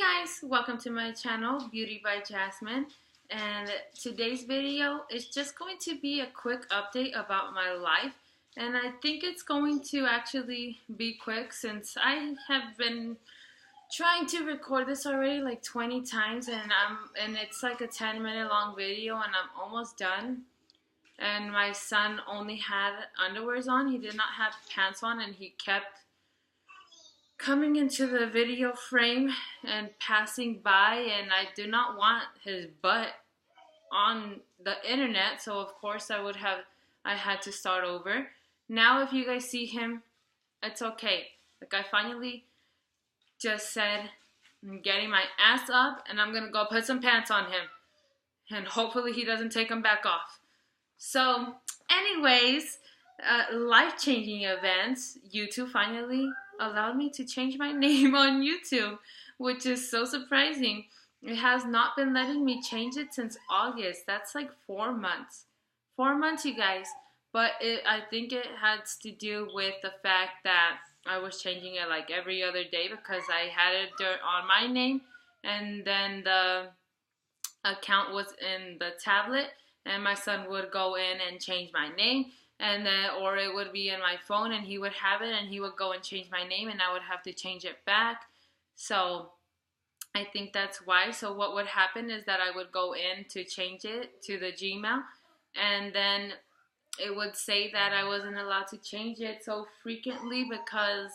Guys, welcome to my channel, Beauty by Jasmine, and today's video is just going to be a quick update about my life, and I think it's going to actually be quick since I have been trying to record this already like 20 times, and it's like a 10-minute long video and I'm almost done. And my son only had underwears on, he did not have pants on, and he kept coming into the video frame and passing by, and I do not want his butt on the internet, so of course I had to start over. Now if you guys see him, it's okay. Like, I finally just said, I'm getting my ass up and I'm gonna go put some pants on him, and hopefully he doesn't take them back off. So anyways, life-changing events. YouTube finally allowed me to change my name on YouTube, which is so surprising. It has not been letting me change it since August. That's like 4 months. 4 months, you guys. But I think it has to do with the fact that I was changing it like every other day because I had it on my name, and then the account was in the tablet, and my son would go in and change my name, and then, or it would be in my phone and he would have it and he would go and change my name and I would have to change it back. So I think that's why. So what would happen is that I would go in to change it to the Gmail, and then it would say that I wasn't allowed to change it so frequently because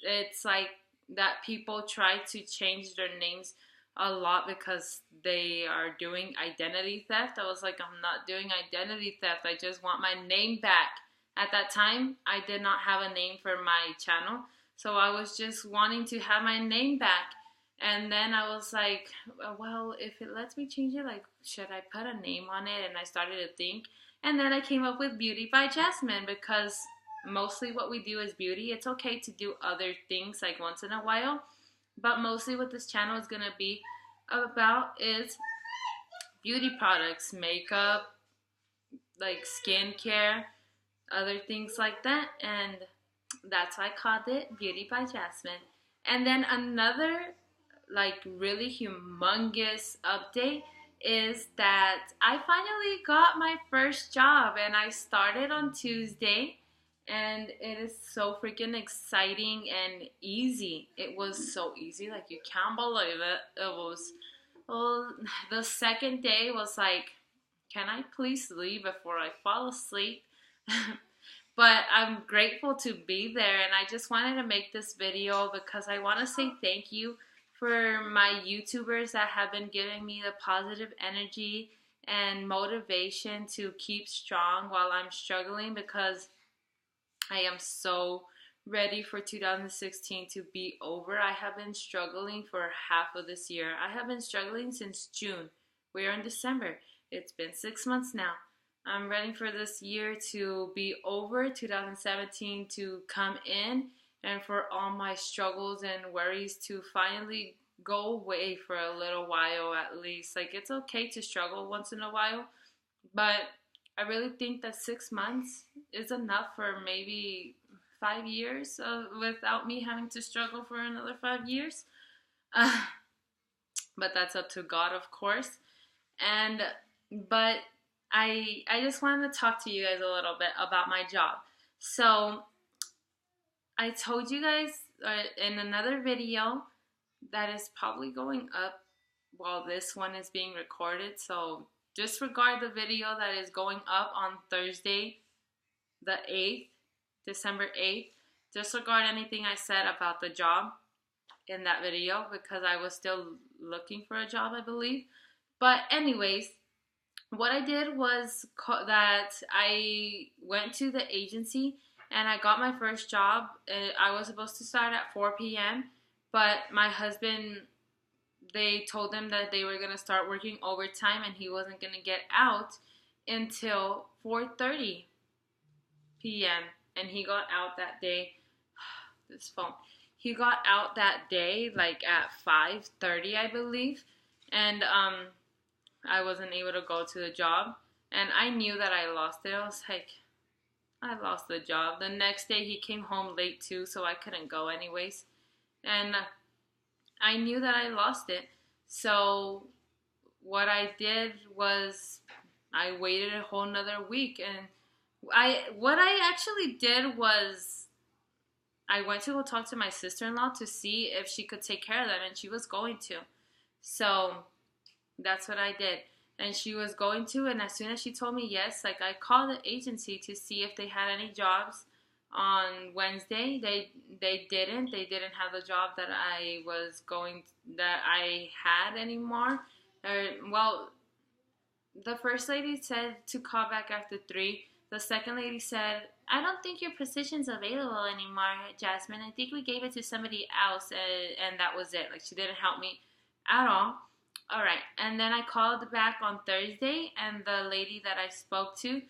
it's like that people try to change their names a lot because they are doing identity theft. I was like, I'm not doing identity theft. I just want my name back. At that time, I did not have a name for my channel, so I was just wanting to have my name back. And then I was like, well, if it lets me change it, like, should I put a name on it? And I started to think, and then I came up with Beauty by Jasmine because mostly what we do is beauty. It's okay to do other things like once in a while, but mostly what this channel is going to be about is beauty products, makeup, like skincare, other things like that, and that's why I called it Beauty by Jasmine. And then another like really humongous update is that I finally got my first job, and I started on Tuesday. And it is so freaking exciting and easy. It was so easy, like you can't believe it. It was, well, the second day was like, can I please leave before I fall asleep? But I'm grateful to be there, and I just wanted to make this video because I want to say thank you for my YouTubers that have been giving me the positive energy and motivation to keep strong while I'm struggling, because I am so ready for 2016 to be over. I have been struggling for half of this year. I have been struggling since June. We are in December. It's been 6 months now. I'm ready for this year to be over, 2017 to come in, and for all my struggles and worries to finally go away for a little while at least. Like, it's okay to struggle once in a while, but I really think that 6 months is enough for maybe 5 years without me having to struggle for another 5 years. But that's up to God, of course. But I just wanted to talk to you guys a little bit about my job. So I told you guys in another video that is probably going up while this one is being recorded. So disregard the video that is going up on Thursday, the 8th, December 8th. Disregard anything I said about the job in that video because I was still looking for a job, I believe. But anyways, what I did was that I went to the agency and I got my first job. I was supposed to start at 4 p.m., but my husband, they told him that they were going to start working overtime and he wasn't going to get out until 4:30 p.m. And he got out that day. This phone. He got out that day like at 5:30, I believe. And I wasn't able to go to the job. And I knew that I lost it. I was like, I lost the job. The next day he came home late too, so I couldn't go anyways. And I knew that I lost it. So what I did was I waited a whole nother week, and what I actually did was I went to go talk to my sister-in-law to see if she could take care of them, and she was going to. So that's what I did. And she was going to, and as soon as she told me yes, like I called the agency to see if they had any jobs on Wednesday. They didn't. They didn't have the job that I had anymore. Well, the first lady said to call back after 3. The second lady said, I don't think your position's available anymore, Jasmine. I think we gave it to somebody else, and that was it. Like, she didn't help me at all. All right, and then I called back on Thursday, and the lady that I spoke to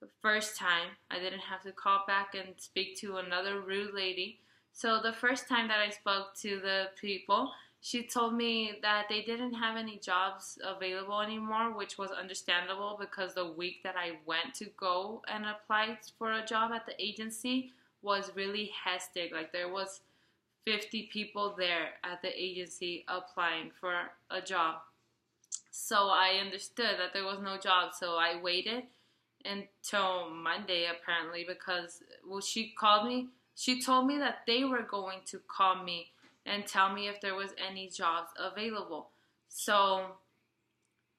the first time, I didn't have to call back and speak to another rude lady. So the first time that I spoke to the people, she told me that they didn't have any jobs available anymore, which was understandable because the week that I went to go and apply for a job at the agency was really hectic. Like, there was 50 people there at the agency applying for a job. So I understood that there was no job. So I waited until Monday, apparently, because, well, she called me. She told me that they were going to call me and tell me if there was any jobs available. So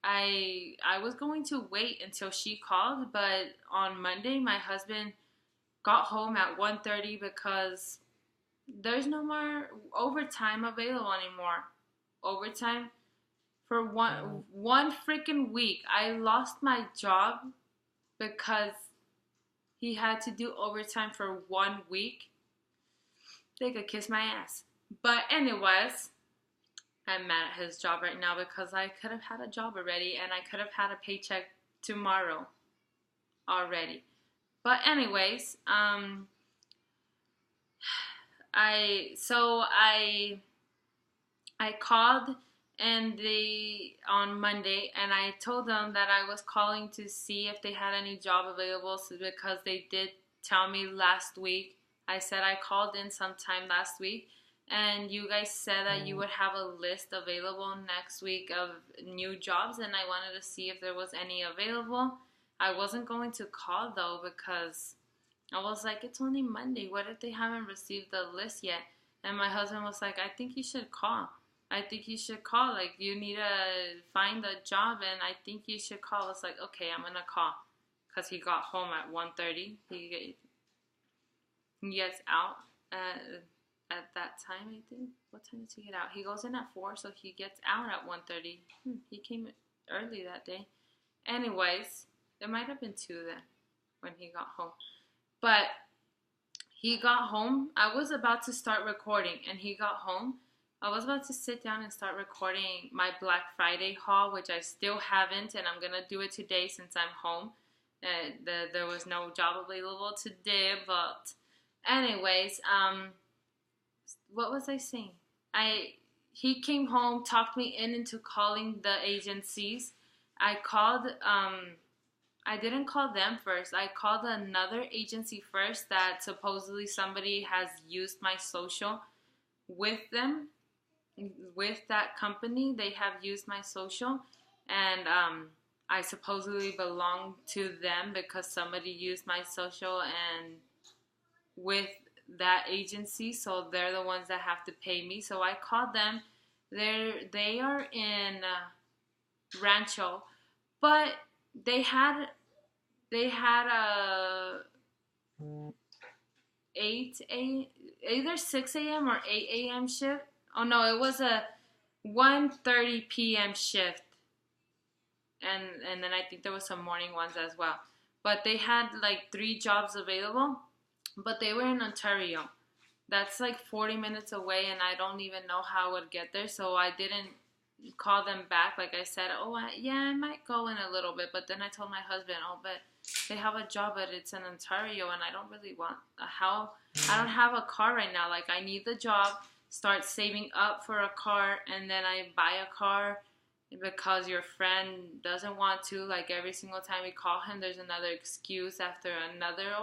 I was going to wait until she called, but on Monday my husband got home at 1:30 because there's no more overtime available anymore. Overtime for one freaking week. I lost my job because he had to do overtime for 1 week. They could kiss my ass. But anyways, I'm mad at his job right now because I could have had a job already and I could have had a paycheck tomorrow already. But anyways, I called and on Monday, and I told them that I was calling to see if they had any job available, because they did tell me last week. I said I called in sometime last week, and you guys said that you would have a list available next week of new jobs, and I wanted to see if there was any available. I wasn't going to call though because I was like, it's only Monday. What if they haven't received the list yet? And my husband was like, I think you should call. I think you should call. Like, you need to find a job, and I think you should call. I was like, okay, I'm going to call. Because he got home at 1:30. He gets out at that time, I think. What time does he get out? He goes in at 4, so he gets out at 1:30. He came early that day. Anyways, it might have been 2 then when he got home. But he got home. I was about to start recording, and he got home. I was about to sit down and start recording my Black Friday haul, which I still haven't, and I'm going to do it today since I'm home. There was no job available today, but anyways, what was I saying? He came home, talked me into calling the agencies. I called, I didn't call them first. I called another agency first that supposedly somebody has used my social with them. With that company, they have used my social, and I supposedly belong to them because somebody used my social and with that agency, so they're the ones that have to pay me. So I called them. They are in Rancho, but they had a either 6 a.m. or 8 a.m. shift. Oh no, it was a 1:30 p.m. shift, and then I think there was some morning ones as well. But they had like 3 jobs available, but they were in Ontario. That's like 40 minutes away, and I don't even know how I would get there, so I didn't call them back. Like I said, I might go in a little bit, but then I told my husband, but they have a job, but it's in Ontario, and I don't really want I don't have a car right now. Like, I need the job, start saving up for a car, and then I buy a car because your friend doesn't want to. Like, every single time we call him, there's another excuse after another.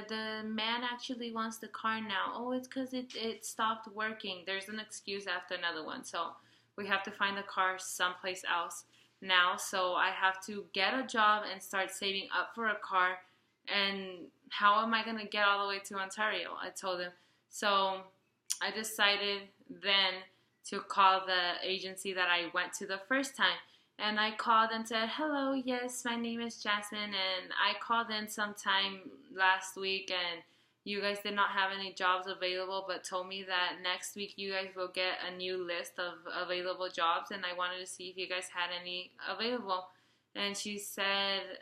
The man actually wants the car now. Oh, it's because it stopped working. There's an excuse after another one. So we have to find the car someplace else now. So I have to get a job and start saving up for a car. And how am I going to get all the way to Ontario? I told him. So I decided then to call the agency that I went to the first time. And I called and said, hello, yes, my name is Jasmine, and I called in sometime last week, and you guys did not have any jobs available, but told me that next week you guys will get a new list of available jobs, and I wanted to see if you guys had any available. And she said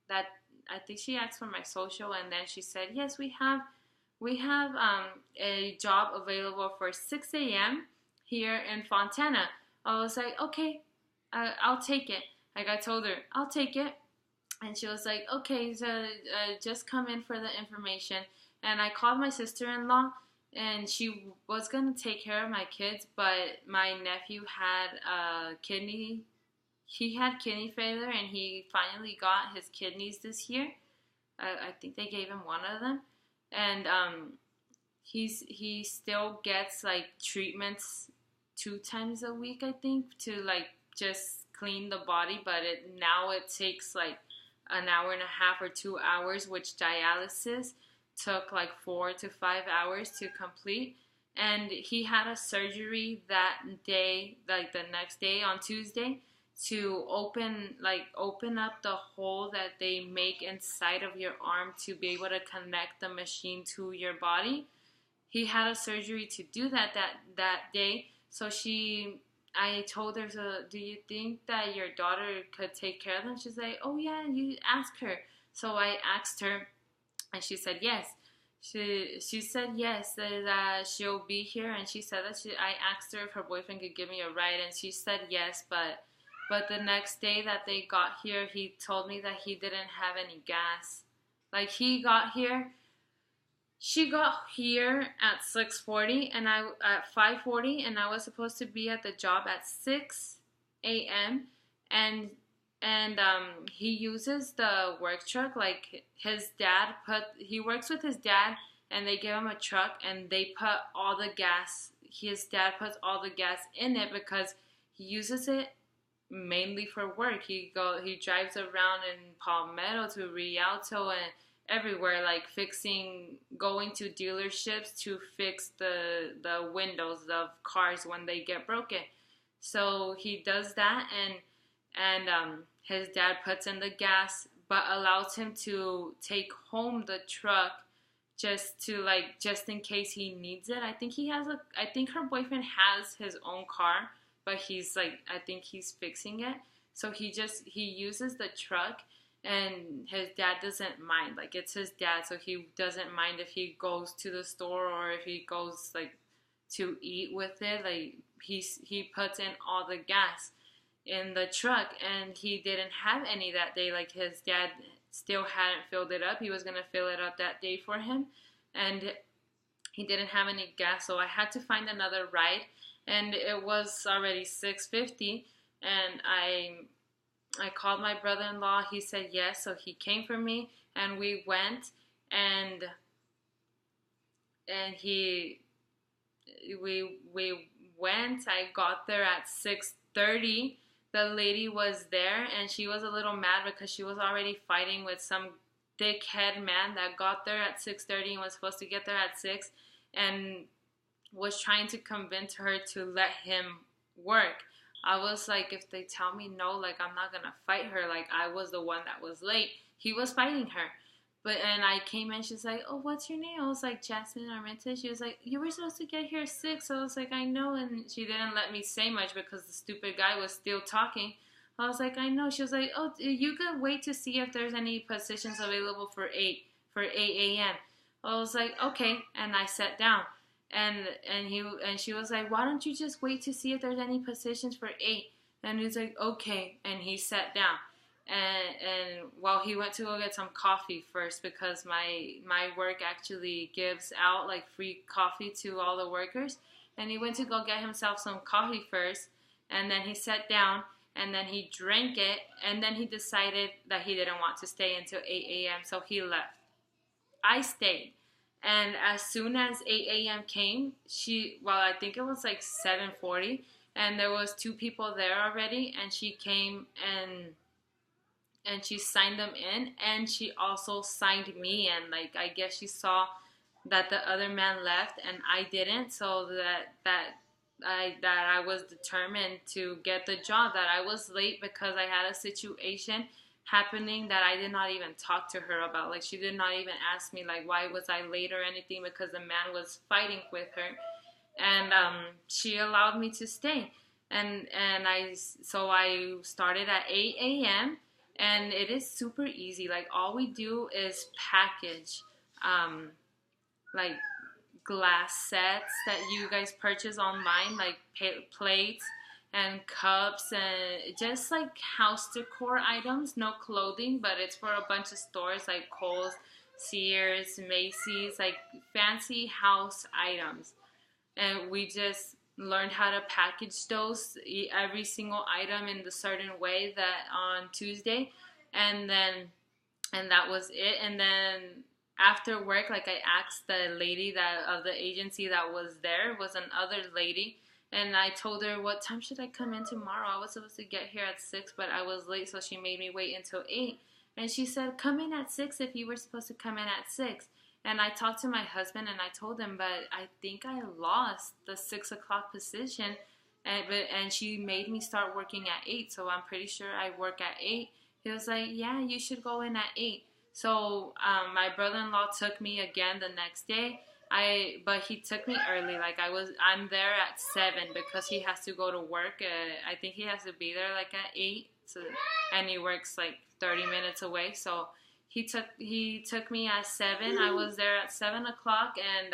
that, I think she asked for my social, and then she said, yes, we have a job available for 6 a.m. here in Fontana. I was like, okay, I'll take it. Like I told her, I'll take it. And she was like, okay, so just come in for the information. And I called my sister-in-law, and she was going to take care of my kids, but my nephew had he had kidney failure, and he finally got his kidneys this year. I think they gave him one of them. And he still gets like treatments 2 times a week, I think, to like just clean the body, but now it takes like an hour and a half or 2 hours, which dialysis took like 4 to 5 hours to complete. And he had a surgery that day, like the next day on Tuesday, to open up the hole that they make inside of your arm to be able to connect the machine to your body. He had a surgery to do that day. So I told her, so do you think that your daughter could take care of them? She's like, oh yeah, you ask her. So I asked her, and she said yes. She said yes, that she'll be here, and she said that I asked her if her boyfriend could give me a ride, and she said yes, but the next day that they got here, he told me that he didn't have any gas. Like he got here. She got here at 6:40 and I at 5:40, and I was supposed to be at the job at 6 a.m. and he uses the work truck. Like he works with his dad, and they give him a truck, and they put all the gas. His dad puts all the gas in it because he uses it mainly for work. He drives around in Palmetto to Rialto and everywhere, like going to dealerships to fix the windows of cars when they get broken. So he does that, and his dad puts in the gas, but allows him to take home the truck just in case he needs it. I think her boyfriend has his own car, but I think he's fixing it. So he uses the truck. And his dad doesn't mind. Like, it's his dad, so he doesn't mind if he goes to the store or if he goes, like, to eat with it. Like, he puts in all the gas in the truck, and he didn't have any that day. Like, his dad still hadn't filled it up. He was going to fill it up that day for him, and he didn't have any gas, so I had to find another ride, and it was already 6:50, and I called my brother-in-law. He said yes, so he came for me, and we went, and we went. I got there at 6:30. The lady was there, and she was a little mad because she was already fighting with some dickhead man that got there at 6:30 and was supposed to get there at 6, and was trying to convince her to let him work. I was like, if they tell me no, like, I'm not gonna fight her. Like, I was the one that was late. He was fighting her. And I came in, she's like, oh, what's your name? I was like, Jasmine Armenta. She was like, you were supposed to get here at 6. I was like, I know. And she didn't let me say much because the stupid guy was still talking. I was like, I know. She was like, oh, you could wait to see if there's any positions available for 8 a.m. I was like, okay. And I sat down. And she was like, why don't you just wait to see if there's any positions for 8? And he's like, okay. And he sat down. And well, he went to go get some coffee first because my work actually gives out like free coffee to all the workers. And he went to go get himself some coffee first. And then he sat down, and then he drank it. And then he decided that he didn't want to stay until 8 a.m. So he left. I stayed. And as soon as 8 a.m. came, I think it was like 7:40, and there was two people there already, and she came and she signed them in, and she also signed me in. Like, I guess she saw that the other man left and I didn't, so that I was determined to get the job. That I was late because I had a situation happening that I did not even talk to her about. Like, she did not even ask me like why was I late or anything, because the man was fighting with her, and she allowed me to stay. And I started at 8 a.m. and it is super easy. Like, all we do is package um, like glass sets that you guys purchase online, like plates and cups, and just like house decor items. No clothing, but it's for a bunch of stores like Kohl's, Sears, Macy's, like fancy house items. And we just learned how to package those, every single item in the certain way, that on Tuesday. And then and that was it. And then after work, like, I asked the lady that of the agency that was there, was another lady, and I told her, what time should I come in tomorrow? I was supposed to get here at 6, but I was late, so she made me wait until 8. And she said, come in at 6 if you were supposed to come in at 6. And I talked to my husband and I told him, but I think I lost the 6 o'clock position, and she made me start working at 8, so I'm pretty sure I work at 8. He was like, yeah, you should go in at 8. So my brother-in-law took me again the next day. But he took me early. Like, I'm there at 7 because he has to go to work. I think he has to be there like at 8. So, and he works like 30 minutes away. So he took me at 7. I was there at 7 o'clock, and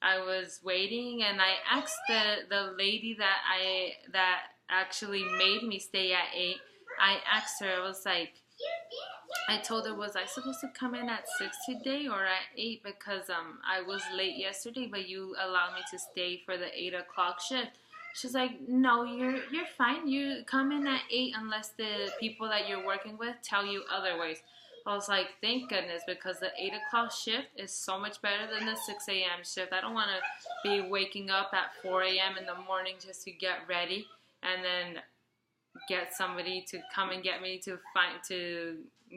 I was waiting, and I asked the lady that actually made me stay at 8. I asked her, I told her, was I supposed to come in at 6 today or at 8? Because I was late yesterday, but you allowed me to stay for the 8 o'clock shift. She's like, no, you're fine. You come in at 8 unless the people that you're working with tell you otherwise. I was like, thank goodness, because the 8 o'clock shift is so much better than the 6 a.m. shift. I don't want to be waking up at 4 a.m. in the morning just to get ready and then get somebody to come and get me to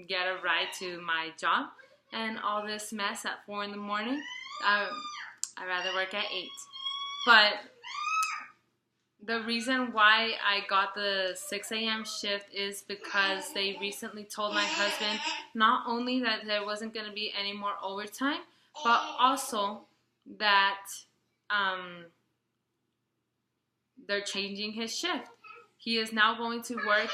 get a ride to my job, and all this mess at 4 in the morning. I'd rather work at 8. But the reason why I got the 6 a.m. shift is because they recently told my husband not only that there wasn't going to be any more overtime, but also that they're changing his shift. He is now going to work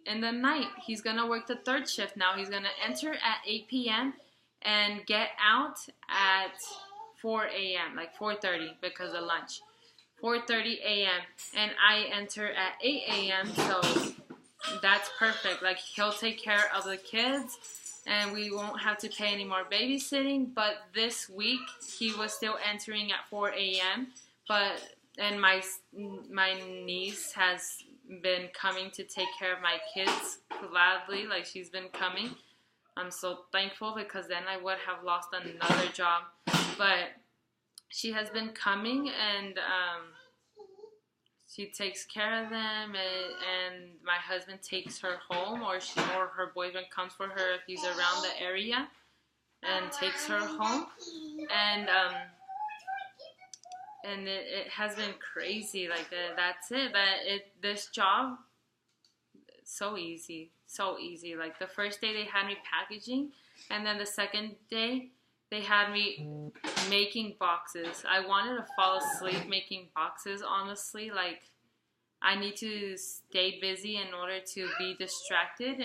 in the night. He's going to work the third shift now. He's going to enter at 8 p.m. and get out at 4 a.m., like 4:30 because of lunch. 4:30 a.m. and I enter at 8 a.m., so that's perfect. Like, he'll take care of the kids and we won't have to pay any more babysitting. But this week he was still entering at 4 a.m. And my niece has been coming to take care of my kids gladly. Like, she's been coming. I'm so thankful, because then I would have lost another job. But she has been coming, and she takes care of them, and my husband takes her home, or her boyfriend comes for her if he's around the area and takes her home. And it has been crazy. Like, that's it. But this job, so easy. Like, the first day they had me packaging, and then the second day they had me making boxes. I wanted to fall asleep making boxes, honestly. Like, I need to stay busy in order to be distracted,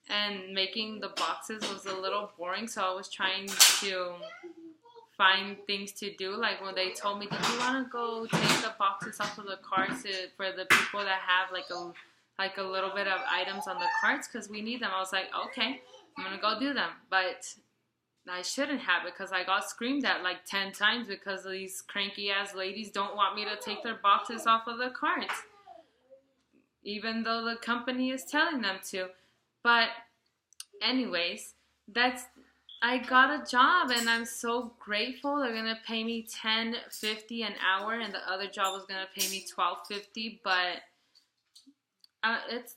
and making the boxes was a little boring, so I was trying to find things to do. Like, when they told me, did you want to go take the boxes off of the carts for the people that have like a little bit of items on the carts, because we need them. I was like, okay, I'm gonna go do them. But I shouldn't have, because I got screamed at like 10 times because these cranky ass ladies don't want me to take their boxes off of the carts, even though the company is telling them to. But anyways, that's I got a job and I'm so grateful. They're gonna pay me $10.50 an hour, and the other job was gonna pay me $12.50. But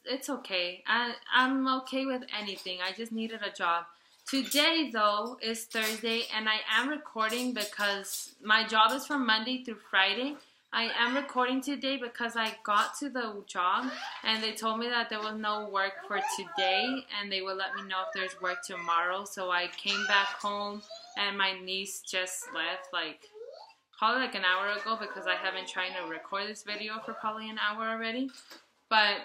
it's okay. I'm okay with anything. I just needed a job. Today though is Thursday, and I am recording because my job is from Monday through Friday. I am recording today because I got to the job and they told me that there was no work for today and they will let me know if there's work tomorrow. So I came back home and my niece just left probably like an hour ago, because I have been trying to record this video for probably an hour already. But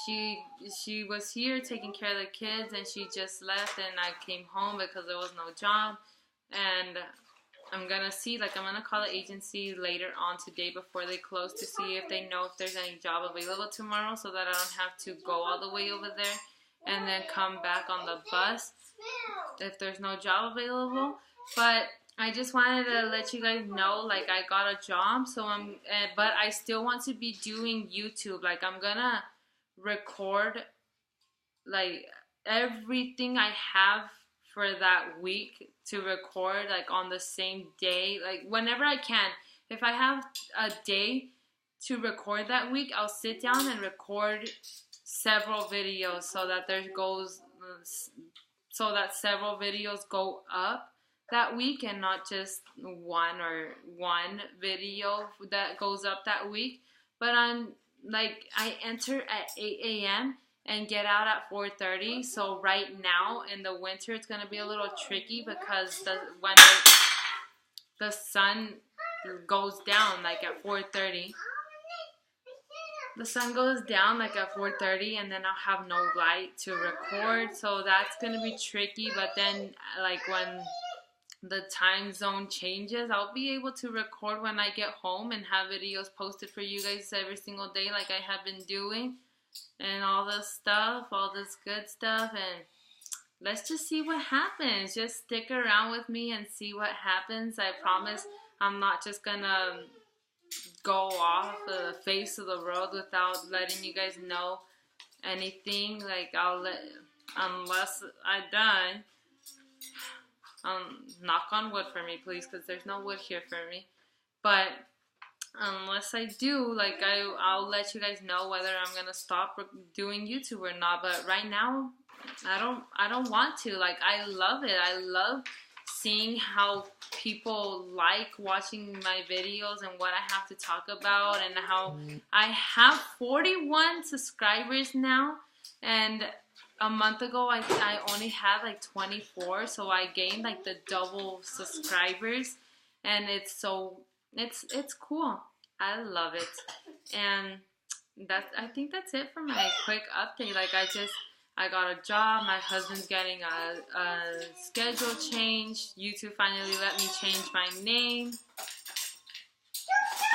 she was here taking care of the kids and she just left, and I came home because there was no job. And I'm gonna call the agency later on today before they close to see if they know if there's any job available tomorrow, so that I don't have to go all the way over there and then come back on the bus if there's no job available. But I just wanted to let you guys know, I got a job, so but I still want to be doing YouTube. I'm gonna record everything I have for that week to record on the same day, whenever I can. If I have a day to record that week, I'll sit down and record several videos so that several videos go up that week, and not just one video that goes up that week. But I enter at 8 a.m. and get out at 4:30. So right now in the winter, it's gonna be a little tricky because when the sun goes down at 4:30. The sun goes down at 4:30, and then I'll have no light to record. So that's gonna be tricky. But then when the time zone changes, I'll be able to record when I get home and have videos posted for you guys every single day like I have been doing, and all this good stuff. And let's just see what happens. Just stick around with me and see what happens. I promise I'm not just gonna go off the face of the world without letting you guys know anything. Unless I die. Knock on wood for me, please, because there's no wood here for me. But unless I do, I'll let you guys know whether I'm gonna stop doing YouTube or not. But right now, I don't want to. I love it. I love seeing how people like watching my videos and what I have to talk about, and how I have 41 subscribers now, and a month ago, I only had 24, so I gained the double subscribers, and it's cool. I love it, and I think that's it for my quick update. I got a job. My husband's getting a schedule change. YouTube finally let me change my name.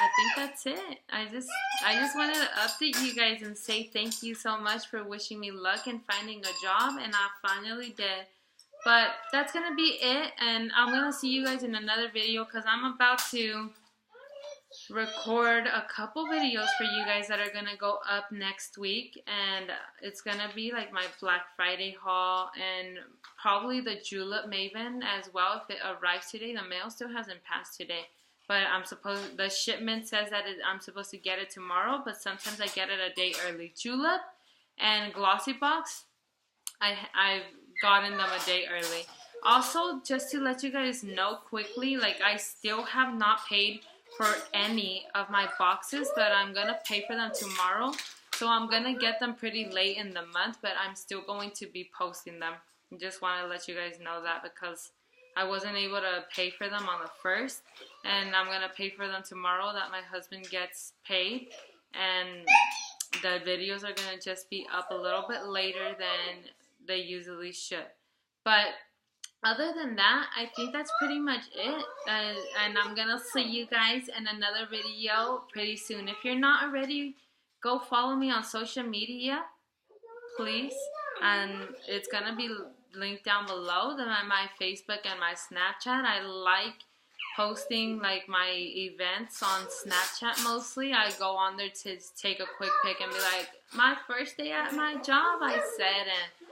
I think that's it. I just wanted to update you guys and say thank you so much for wishing me luck in finding a job, and I finally did. But that's gonna be it, and I'm gonna see you guys in another video, because I'm about to record a couple videos for you guys that are gonna go up next week, and it's gonna be my Black Friday haul, and probably the Julep Maven as well if it arrives today. The mail still hasn't passed today. But the shipment says that I'm supposed to get it tomorrow, but sometimes I get it a day early. Julep and Glossy Box, I've gotten them a day early. Also, just to let you guys know quickly, I still have not paid for any of my boxes, but I'm going to pay for them tomorrow. So I'm going to get them pretty late in the month, but I'm still going to be posting them. I just want to let you guys know that, because I wasn't able to pay for them on the 1st, and I'm going to pay for them tomorrow that my husband gets paid, and the videos are going to just be up a little bit later than they usually should. But other than that, I think that's pretty much it, and I'm going to see you guys in another video pretty soon. If you're not already, go follow me on social media, please, and it's going to be link down below, my Facebook and my Snapchat. I like posting my events on Snapchat mostly. I go on there to take a quick pic and be like, my first day at my job, I said, and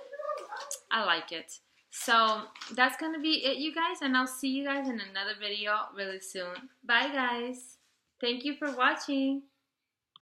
I like it. So that's gonna be it, you guys, and I'll see you guys in another video really soon. Bye, guys. Thank you for watching.